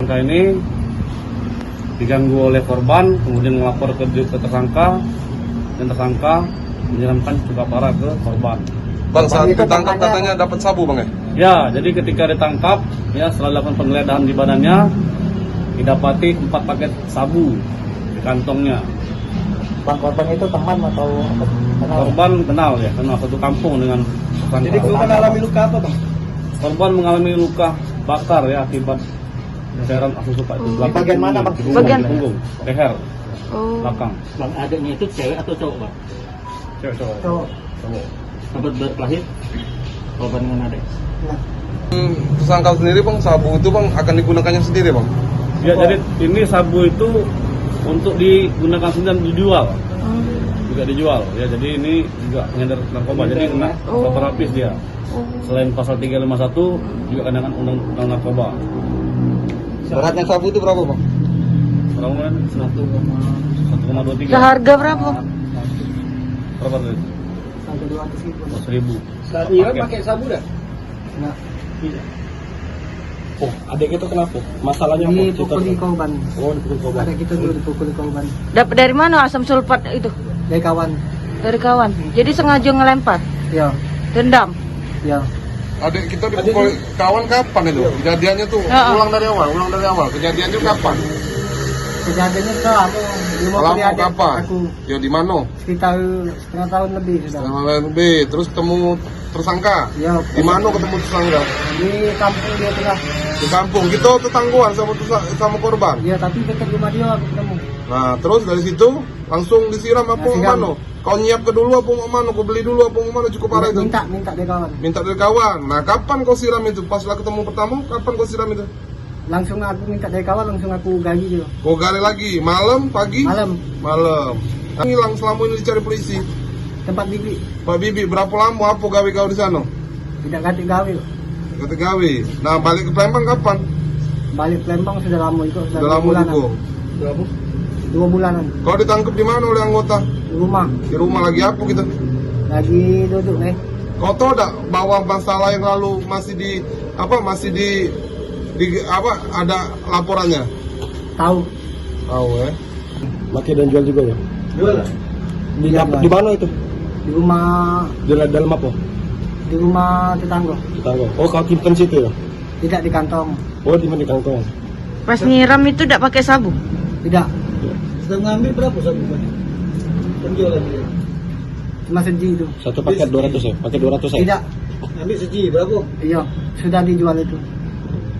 Tersangka ini diganggu oleh korban, kemudian melapor ke tersangka, dan tersangka menyiramkan cuka parah ke korban. Bang, saat ditangkap katanya dapat sabu, Bang ya? Ya, jadi ketika ditangkap, ya setelah dilakukan penggeledahan di badannya, didapati 4 paket sabu di kantongnya. Bang, korban itu teman atau kenal? Korban kenal ya, kenal satu kampung dengan tersangka. Jadi korban mengalami luka apa, Bang? Korban mengalami luka bakar ya akibat cairan asu suka itu. Di bagian mana, Bang? Di Bagian punggung, leher, Oh. belakang. Bang, adiknya itu cewek atau cowok, Bang? Cewek. Cowok. Sahabat berkelahi korban dengan adik. Tersangka sendiri, Bang, sabu itu, Bang, akan digunakannya sendiri, Bang? Ya, jadi ini sabu itu untuk digunakan sendiri dan dijual. Juga dijual ya, jadi ini juga pengedar narkoba, jadi kena pasal terapis dia. Selain pasal 351 juga kena undang narkoba. Beratnya sabu itu berapa, Bang? Berapa kan? 1,23. Seharga berapa? Berapa tadi? Sampai 200.000. 1.000. Iya, pakai sabu dah? Nah, Oh, adik itu kenapa? Masalahnya apa? dipukuli korban. Oh, dipukul korban. Ada kita dulu dipukuli korban Dapat dari mana asam sulfat itu? dari kawan. Dari kawan. Jadi sengaja ngelempar. Ya, Dendam. ya. Adik kita dipukul kawan kapan itu? Kejadiannya tuh Ya. ulang dari awal. Kejadiannya kapan? Kejadiannya sudah lama. Dia mau Lama beli adik kapan? aku Ya di mana? sekitar setengah tahun lebih sudah. Setengah lebih. Terus ketemu tersangka. Ya, Di mana ketemu tersangka? di kampung dia tuh lah. Di kampung. Kita tetangguan sama korban. Ya, tapi dekat rumah dia aku ketemu. Nah, terus dari situ langsung disiram apa Nah, siram. mana? Kau nyiap ke dulu apa mau mana? Kau beli dulu apa mau mana? Cukup parah itu. Minta dari kawan. Minta dari kawan. Nah, kapan kau siram itu? Pas lah ketemu pertama, kapan kau siram itu? Langsung aku minta dari kawan, langsung aku gali dia. Kau gali lagi, malam, pagi? Malam, Malam. Hilang selama ini dicari polisi. tempat bibi. Pak Bibi, berapa lama apa gawe kau di sana? Tidak ganti gawe. Kata gawe. Nah, balik ke Palembang kapan? Balik Palembang sudah lama itu. Sudah lama juga. Berapa? 2 bulanan. Kau ditangkap di mana oleh anggota? Di rumah. Di rumah lagi apa gitu? Lagi duduk nih. Kau tahu tak bahwa masalah yang lalu masih di ada laporannya? Tahu. Tahu ya. Maki dan jual juga ya? Jual. Di mana itu? Di rumah, Di dalam apa? di rumah tetangga. Tetangga. Oh, kau simpen situ ya? Tidak di kantong. Oh, di mana di kantong? Pas nyiram itu tidak pakai sabu. Tidak. Sudah ngambil berapa sabu penjualan dia? Cuma seji itu. Satu paket 200 ya? Paket 200 ya? Tidak. Ambil seji berapa? Iya. Sudah dijual itu.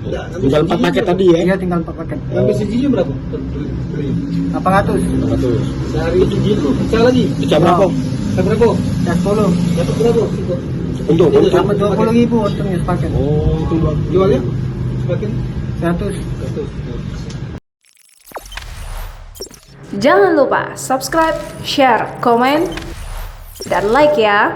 Tidak, Tinggal 4 paket tadi ya? Iya, tinggal 4 paket. Ambil sejinya berapa? 800. 200. Dari seji itu pecah lagi. Pecah berapa? Berapa? Dan 10. Dapat berapa? Untuk. Dapat 20.000 untungnya sepaket. Oh, itu bang. Jualnya? Semakin 100. 100. Jangan lupa subscribe, share, komen, dan like ya.